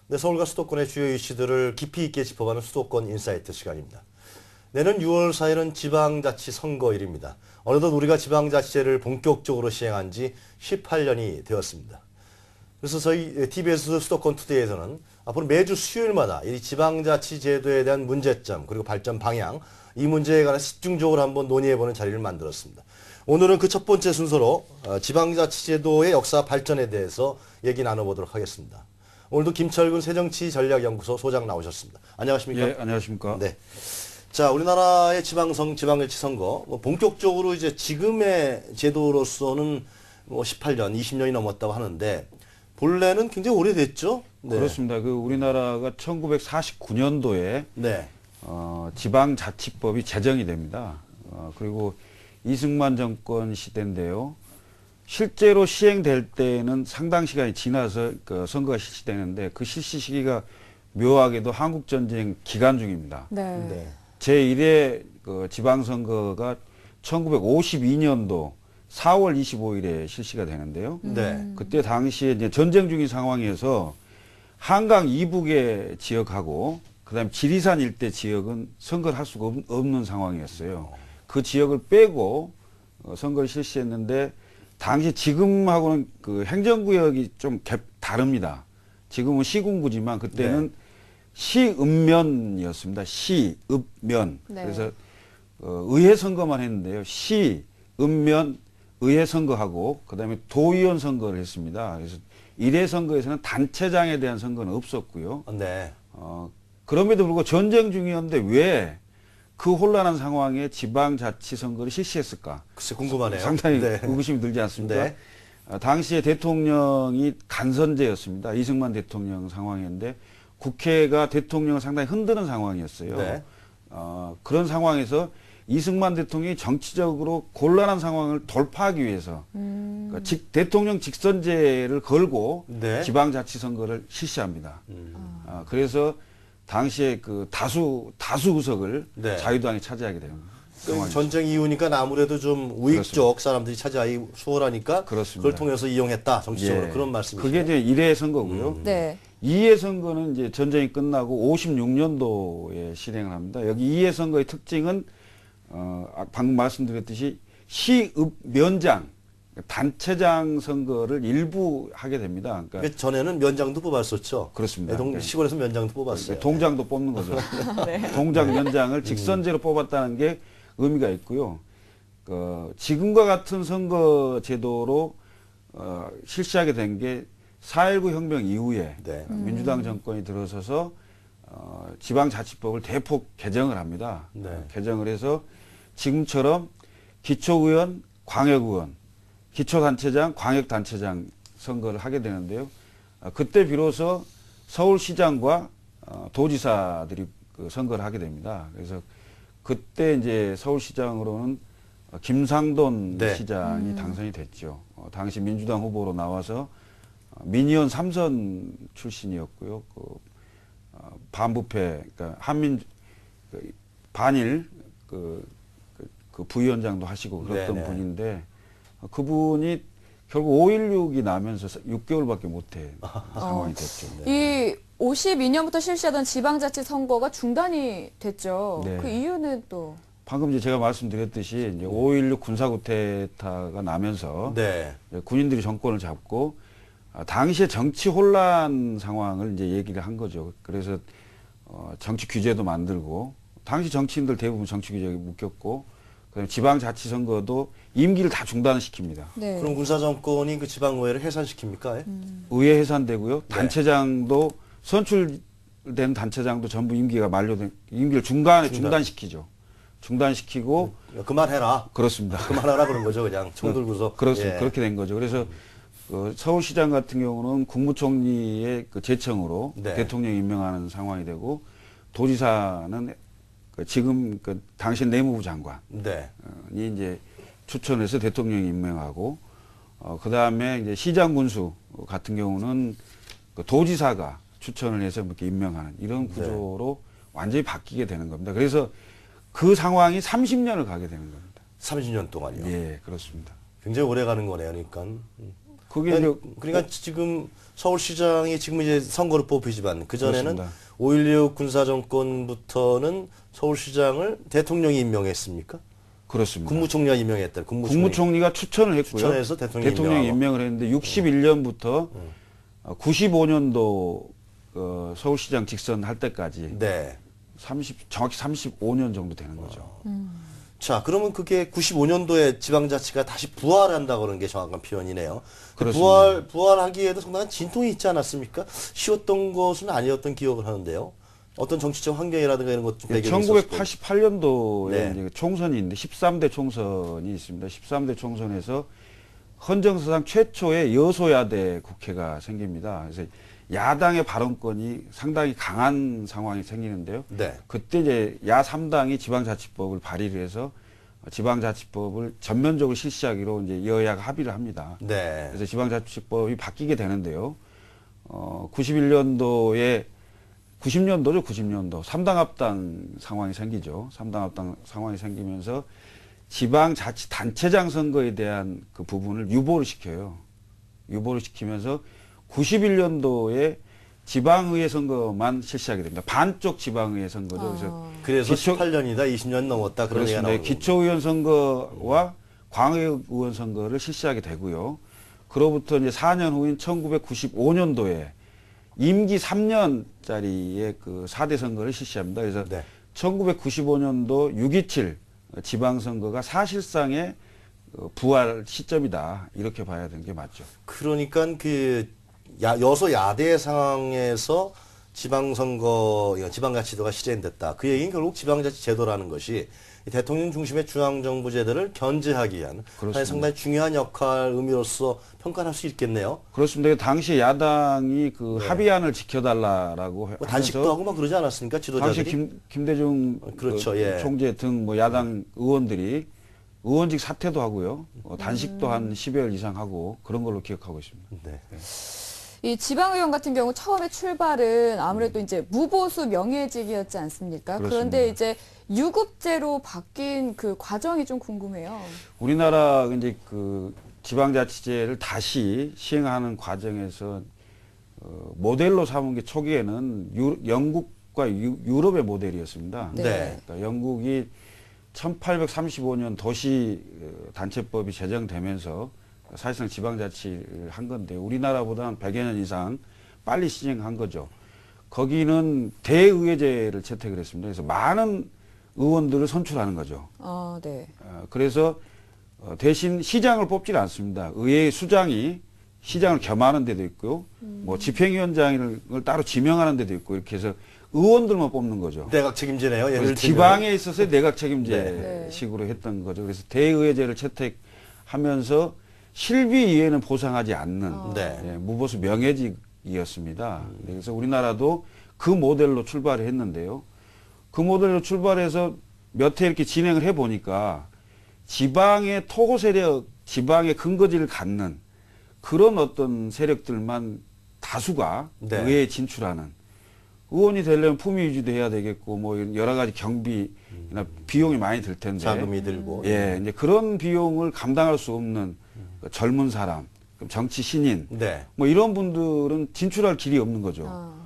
네, 서울과 수도권의 주요 이슈들을 깊이 있게 짚어가는 수도권 인사이트 시간입니다. 내년 6월 4일은 지방자치선거일입니다. 어느덧 우리가 지방자치제를 본격적으로 시행한 지 18년이 되었습니다. 그래서 저희 TBS 수도권 투데이에서는 앞으로 매주 수요일마다 이 지방자치제도에 대한 문제점 그리고 발전 방향, 이 문제에 관해 집중적으로 한번 논의해보는 자리를 만들었습니다. 오늘은 그 첫 번째 순서로 지방자치제도의 역사 발전에 대해서 얘기 나눠보도록 하겠습니다. 오늘도 김철근 새정치전략연구소 소장 나오셨습니다. 안녕하십니까? 예, 안녕하십니까? 네. 자, 우리나라의 지방자치 선거, 본격적으로 이제 지금의 제도로서는 18년, 20년이 넘었다고 하는데, 본래는 굉장히 오래됐죠? 네. 그렇습니다. 우리나라가 1949년도에 네. 지방자치법이 제정이 됩니다. 그리고 이승만 정권 시대인데요. 실제로 시행될 때는 상당 시간이 지나서 선거가 실시되는데 그 실시 시기가 묘하게도 한국전쟁 기간 중입니다. 네. 네. 제1회 지방선거가 1952년도 4월 25일에 실시가 되는데요. 네. 그때 당시에 이제 전쟁 중인 상황에서 한강 이북의 지역하고 그다음에 지리산 일대 지역은 선거를 할 수가 없는 상황이었어요. 그 지역을 빼고 선거를 실시했는데 당시 지금하고는 그 행정구역이 좀 다릅니다. 지금은 시군구지만 그때는 시읍면이었습니다. 시읍면. 네. 그래서 의회 선거만 했는데요. 시읍면 의회 선거하고 그다음에 도의원 선거를 했습니다. 그래서 1회 선거에서는 단체장에 대한 선거는 없었고요. 네. 그럼에도 불구하고 전쟁 중이었는데 왜 그 혼란한 상황에 지방자치선거를 실시했을까? 글쎄 궁금하네요. 상당히 네. 의구심이 들지 않습니까? 네. 당시에 대통령이 간선제였습니다. 이승만 대통령 상황이었는데 국회가 대통령을 상당히 흔드는 상황이었어요. 네. 그런 상황에서 이승만 대통령이 정치적으로 곤란한 상황을 돌파하기 위해서 그러니까 대통령 직선제를 걸고 네. 지방자치선거를 실시합니다. 그래서 당시에 그 다수 의석을 네. 자유당이 차지하게 되는 상황이죠. 전쟁 이후니까 아무래도 좀 우익 쪽 사람들이 차지하기 수월하니까 그렇습니다. 그걸 통해서 이용했다. 정치적으로 예. 그런 말씀이시죠. 그게 이제 1회 선거고요. 네. 2회 선거는 이제 전쟁이 끝나고 56년도에 실행을 합니다. 여기 2회 선거의 특징은 방금 말씀드렸듯이 시읍면장 단체장 선거를 일부 하게 됩니다. 그러니까 전에는 면장도 뽑았었죠. 그렇습니다. 시골에서 면장도 뽑았어요. 동장도 뽑는 거죠. 동장 면장을 직선제로 뽑았다는 게 의미가 있고요. 지금과 같은 선거 제도로 실시하게 된 게 4.19 혁명 이후에 네. 민주당 정권이 들어서서 지방자치법을 대폭 개정을 합니다. 네. 개정을 해서 지금처럼 기초의원, 광역의원, 기초단체장, 광역단체장 선거를 하게 되는데요. 그때 비로소 서울시장과 도지사들이 선거를 하게 됩니다. 그래서 그때 이제 서울시장으로는 김상돈 네. 시장이 당선이 됐죠. 당시 민주당 후보로 나와서 민의원 3선 출신이었고요. 반부패, 그러니까 반일 그 부위원장도 하시고 그랬던 네네. 분인데 그분이 결국 5.16이 나면서 6개월밖에 못해 상황이 됐죠. 이 52년부터 실시하던 지방자치 선거가 중단이 됐죠. 네. 그 이유는 또 방금 이제 제가 말씀드렸듯이 이제 5.16 군사구태타가 나면서 네. 군인들이 정권을 잡고 당시에 정치 혼란 상황을 이제 얘기를 한 거죠. 그래서 정치 규제도 만들고 당시 정치인들 대부분 정치 규제에 묶였고 그다음에 지방자치선거도 임기를 다 중단시킵니다. 네. 그럼 군사 정권이 그 지방의회를 해산시킵니까? 의회 해산되고요. 네. 단체장도 선출된 단체장도 전부 임기가 만료된 임기를 중단시키죠. 중단시키고 그만해라. 그렇습니다. 그만하라 그런 거죠. 그냥 총 들고서. 그렇습니다. 예. 그렇게 된 거죠. 그래서 서울시장 같은 경우는 국무총리의 제청으로 네. 대통령이 임명하는 상황이 되고 도지사는 지금 당시 내무부 장관이 네. 이제 추천해서 대통령이 임명하고 그다음에 이제 시장 군수 같은 경우는 도지사가 추천을 해서 이렇게 임명하는 이런 구조로 완전히 바뀌게 되는 겁니다. 그래서 그 상황이 30년을 가게 되는 겁니다. 30년 동안요. 예, 그렇습니다. 굉장히 오래 가는 거네요. 그러니까. 그게 이제 그러니까 지금 서울시장이 지금 이제 선거를 뽑히지만 그전에는 그렇습니다. 5.16 군사정권부터는 서울시장을 대통령이 임명했습니까? 그렇습니다. 국무총리가 임명했다. 국무총리가 추천을 했고요. 추천해서 대통령이 임명을 했는데 61년부터 95년도 서울시장 직선할 때까지 네. 정확히 35년 정도 되는 거죠. 자, 그러면 그게 95년도에 지방자치가 다시 부활한다 그러는 게 정확한 표현이네요. 그렇습니다. 부활하기에도 상당한 진통이 있지 않았습니까? 쉬웠던 것은 아니었던 기억을 하는데요. 어떤 정치적 환경이라든가 이런 것좀 배경이 있었을 거예요. 1988년도에 네. 이제 총선이 있는데 13대 총선이 있습니다. 13대 총선에서 헌정사상 최초의 여소야대 국회가 생깁니다. 그래서 야당의 발언권이 상당히 강한 상황이 생기는데요. 네. 그때 이제 야3당이 지방자치법을 발의를 해서 지방자치법을 전면적으로 실시하기로 이제 여야가 합의를 합니다. 네. 그래서 지방자치법이 바뀌게 되는데요. 90년도 3당 합당 상황이 생기죠. 3당 합당 상황이 생기면서 지방자치단체장 선거에 대한 그 부분을 유보를 시켜요. 유보를 시키면서 91년도에 지방의회 선거만 실시하게 됩니다. 반쪽 지방의회 선거죠. 그래서 18년이다, 20년 넘었다 그런 얘기가 그렇습니다. 나오고. 기초의원 선거와 광의원 선거를 실시하게 되고요. 그로부터 이제 4년 후인 1995년도에 임기 3년짜리의 그 4대 선거를 실시합니다. 그래서 네. 1995년도 6.27 지방선거가 사실상의 부활 시점이다. 이렇게 봐야 되는 게 맞죠. 그러니까 그 여소야대 상황에서 지방선거, 지방자치도가 실현됐다. 그 얘기는 결국 지방자치 제도라는 것이 대통령 중심의 중앙정부 제도를 견제하기 위한 그렇습니다. 상당히 중요한 역할, 의미로서 평가할 수 있겠네요. 그렇습니다. 당시 야당이 그 네. 합의안을 지켜달라고 뭐 단식도 하면서 하고 막 그러지 않았습니까? 당시 지도자들이. 김대중 그렇죠, 그 예. 총재 등 뭐 야당 의원들이 의원직 사퇴도 하고요. 단식도 한 10여일 이상 하고 그런 걸로 기억하고 있습니다. 네. 이 지방의원 같은 경우 처음에 출발은 아무래도 이제 무보수 명예직이었지 않습니까? 그렇습니다. 그런데 이제 유급제로 바뀐 그 과정이 좀 궁금해요. 우리나라 이제 그 지방자치제를 다시 시행하는 과정에서 모델로 삼은 게 초기에는 영국과 유럽의 모델이었습니다. 네. 그러니까 영국이 1835년 도시 단체법이 제정되면서 사실상 지방자치를 한 건데 우리나라보다는 100여 년 이상 빨리 시행한 거죠. 거기는 대의회제를 채택을 했습니다. 그래서 많은 의원들을 선출하는 거죠. 네. 그래서 대신 시장을 뽑지는 않습니다. 의회 수장이 시장을 겸하는 데도 있고요. 뭐 집행위원장을 따로 지명하는 데도 있고 이렇게 해서 의원들만 뽑는 거죠. 내각 책임제네요. 그래서 예를 들면. 지방에 있어서 내각 책임제 네. 식으로 했던 거죠. 그래서 대의회제를 채택하면서 실비 이외에는 보상하지 않는 네. 무보수 명예직이었습니다. 그래서 우리나라도 그 모델로 출발을 했는데요. 그 모델로 출발해서 몇 해 이렇게 진행을 해보니까 지방의 토호 세력, 지방의 근거지를 갖는 그런 어떤 세력들만 다수가 네. 의회에 진출하는 의원이 되려면 품위 유지도 해야 되겠고 뭐 여러 가지 경비나 비용이 많이 들 텐데 자금이 들고. 예, 이제 그런 비용을 감당할 수 없는 젊은 사람, 정치 신인 네. 뭐 이런 분들은 진출할 길이 없는 거죠.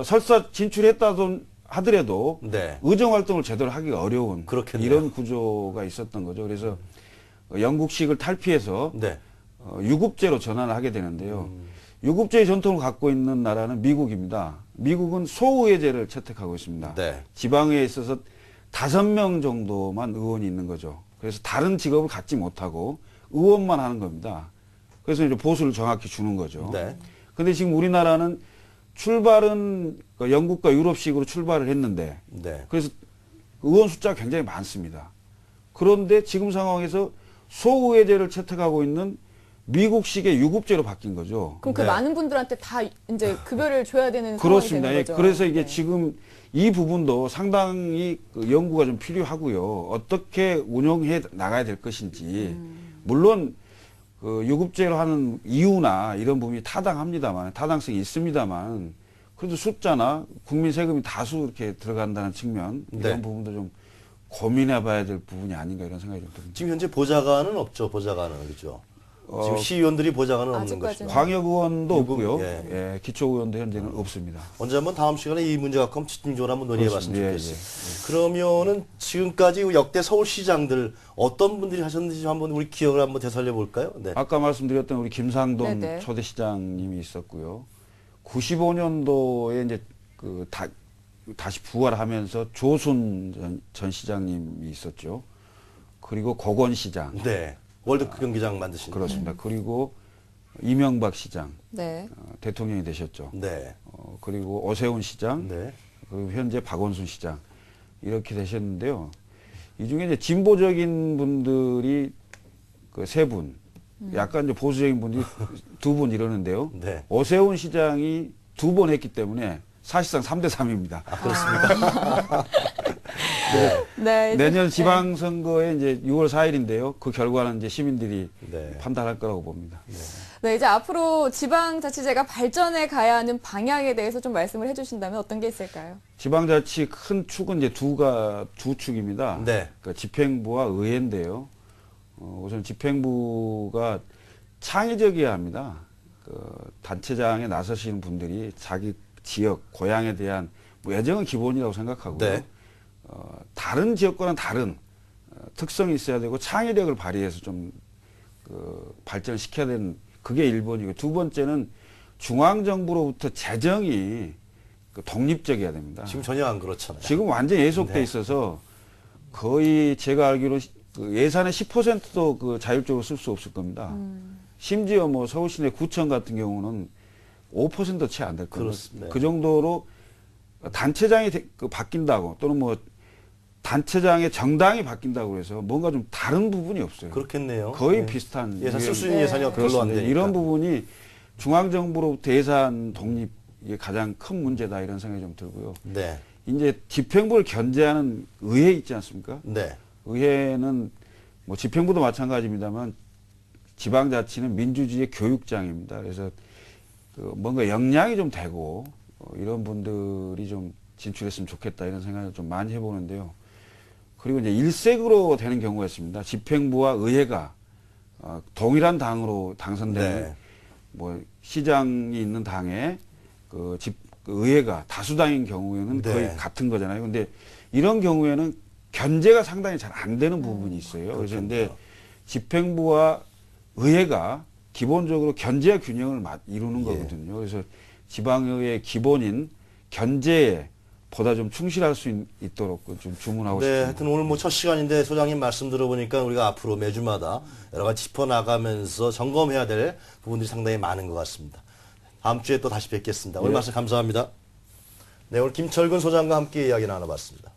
설사 진출했다도 하더라도 네. 의정 활동을 제대로 하기가 어려운 그렇겠네요. 이런 구조가 있었던 거죠. 그래서 영국식을 탈피해서 네. 유급제로 전환을 하게 되는데요. 유급제의 전통을 갖고 있는 나라는 미국입니다. 미국은 소의회제를 채택하고 있습니다. 네. 지방에 있어서 5명 정도만 의원이 있는 거죠. 그래서 다른 직업을 갖지 못하고 의원만 하는 겁니다. 그래서 이제 보수를 정확히 주는 거죠. 네. 근데 지금 우리나라는 출발은 영국과 유럽식으로 출발을 했는데 네. 그래서 의원 숫자가 굉장히 많습니다. 그런데 지금 상황에서 소의회제를 채택하고 있는 미국식의 유급제로 바뀐 거죠. 그럼 그 네. 많은 분들한테 다 이제 급여를 줘야 되는 그렇습니다. 상황이 예, 되는 거죠. 그래서 이게 네. 지금 이 부분도 상당히 그 연구가 좀 필요하고요. 어떻게 운영해 나가야 될 것인지. 물론 그 유급제로 하는 이유나 이런 부분이 타당합니다만, 타당성이 있습니다만, 그래도 숫자나 국민 세금이 다수 이렇게 들어간다는 측면 이런 네. 부분도 좀 고민해봐야 될 부분이 아닌가 이런 생각이 좀 듭니다. 지금 현재 보좌관은 없죠. 보좌관은 그죠. 지금 시의원들이 보장은 없는 아직까지는. 것입니다. 광역의원도 유급, 없고요. 예. 예, 기초의원도 현재는 없습니다. 언제 한번 다음 시간에 이 문제 갖고 한번 집중적으로 한번 논의해봤으면 그렇습니다. 예, 좋겠어요. 그러면은 지금까지 역대 서울시장들 어떤 분들이 하셨는지 한번 우리 기억을 한번 되살려 볼까요? 네. 아까 말씀드렸던 우리 김상돈 네네. 초대시장님이 있었고요. 95년도에 이제 다시 부활하면서 조순 전 시장님이 있었죠. 그리고 고건 시장. 네. 월드컵 경기장 만드신. 그렇습니다. 그리고 이명박 시장 네. 대통령이 되셨죠. 네. 그리고 오세훈 시장, 네. 그리고 현재 박원순 시장 이렇게 되셨는데요. 이 중에 이제 진보적인 분들이 그 세 분, 약간 이제 보수적인 분들이 두 분 이러는데요. 네. 오세훈 시장이 두 번 했기 때문에 사실상 3대 3입니다. 그렇습니까? 네. 이제- 내년 지방선거에 이제 6월 4일인데요. 그 결과는 이제 시민들이 네. 판단할 거라고 봅니다. 네, 이제 앞으로 지방자치제가 발전해 가야 하는 방향에 대해서 좀 말씀을 해주신다면 어떤 게 있을까요? 지방자치 큰 축은 이제 두 축입니다. 네. 그 집행부와 의회인데요. 우선 집행부가 창의적이어야 합니다. 그 단체장에 나서시는 분들이 자기 지역, 고향에 대한 뭐 애정은 기본이라고 생각하고요. 네. 다른 지역과는 다른 특성이 있어야 되고 창의력을 발휘해서 좀 발전을 시켜야 되는 그게 1번이고 두 번째는 중앙정부로부터 재정이 독립적이어야 됩니다. 지금 전혀 안 그렇잖아요. 지금 완전히 예속돼 네. 있어서 거의 제가 알기로 그 예산의 10%도 그 자율적으로 쓸 수 없을 겁니다. 심지어 뭐 서울시내 구청 같은 경우는 5%도 채 안 될 겁니다. 그렇습니다. 그 정도로 단체장이 바뀐다고 또는 뭐 단체장의 정당이 바뀐다고 해서 뭔가 좀 다른 부분이 없어요. 그렇겠네요. 거의 네. 비슷한 예산 쓸 수 네. 있는 예산이 별로 안 그렇습니다. 되니까. 이런 부분이 중앙정부로부터 예산 독립이 가장 큰 문제다 이런 생각이 좀 들고요. 네. 이제 집행부를 견제하는 의회 있지 않습니까? 네. 의회는 뭐 집행부도 마찬가지입니다만 지방자치는 민주주의의 교육장입니다. 그래서 그 뭔가 역량이 좀 되고 이런 분들이 좀 진출했으면 좋겠다 이런 생각을 좀 많이 해보는데요. 그리고 이제 일색으로 되는 경우가 있습니다. 집행부와 의회가 동일한 당으로 당선되는 네. 뭐 시장이 있는 당에 그 의회가 다수당인 경우에는 네. 거의 같은 거잖아요. 근데 이런 경우에는 견제가 상당히 잘 안 되는 부분이 있어요. 그래서 근데 집행부와 의회가 기본적으로 견제와 균형을 이루는 예. 거거든요. 그래서 지방의회의 기본인 견제에 보다 좀 충실할 수 있도록 좀 주문하고 네, 싶습니다. 하여튼 오늘 뭐 첫 시간인데 소장님 말씀 들어보니까 우리가 앞으로 매주마다 여러 가지 짚어나가면서 점검해야 될 부분들이 상당히 많은 것 같습니다. 다음 주에 또 다시 뵙겠습니다. 오늘 네. 말씀 감사합니다. 네, 오늘 김철근 소장과 함께 이야기 나눠봤습니다.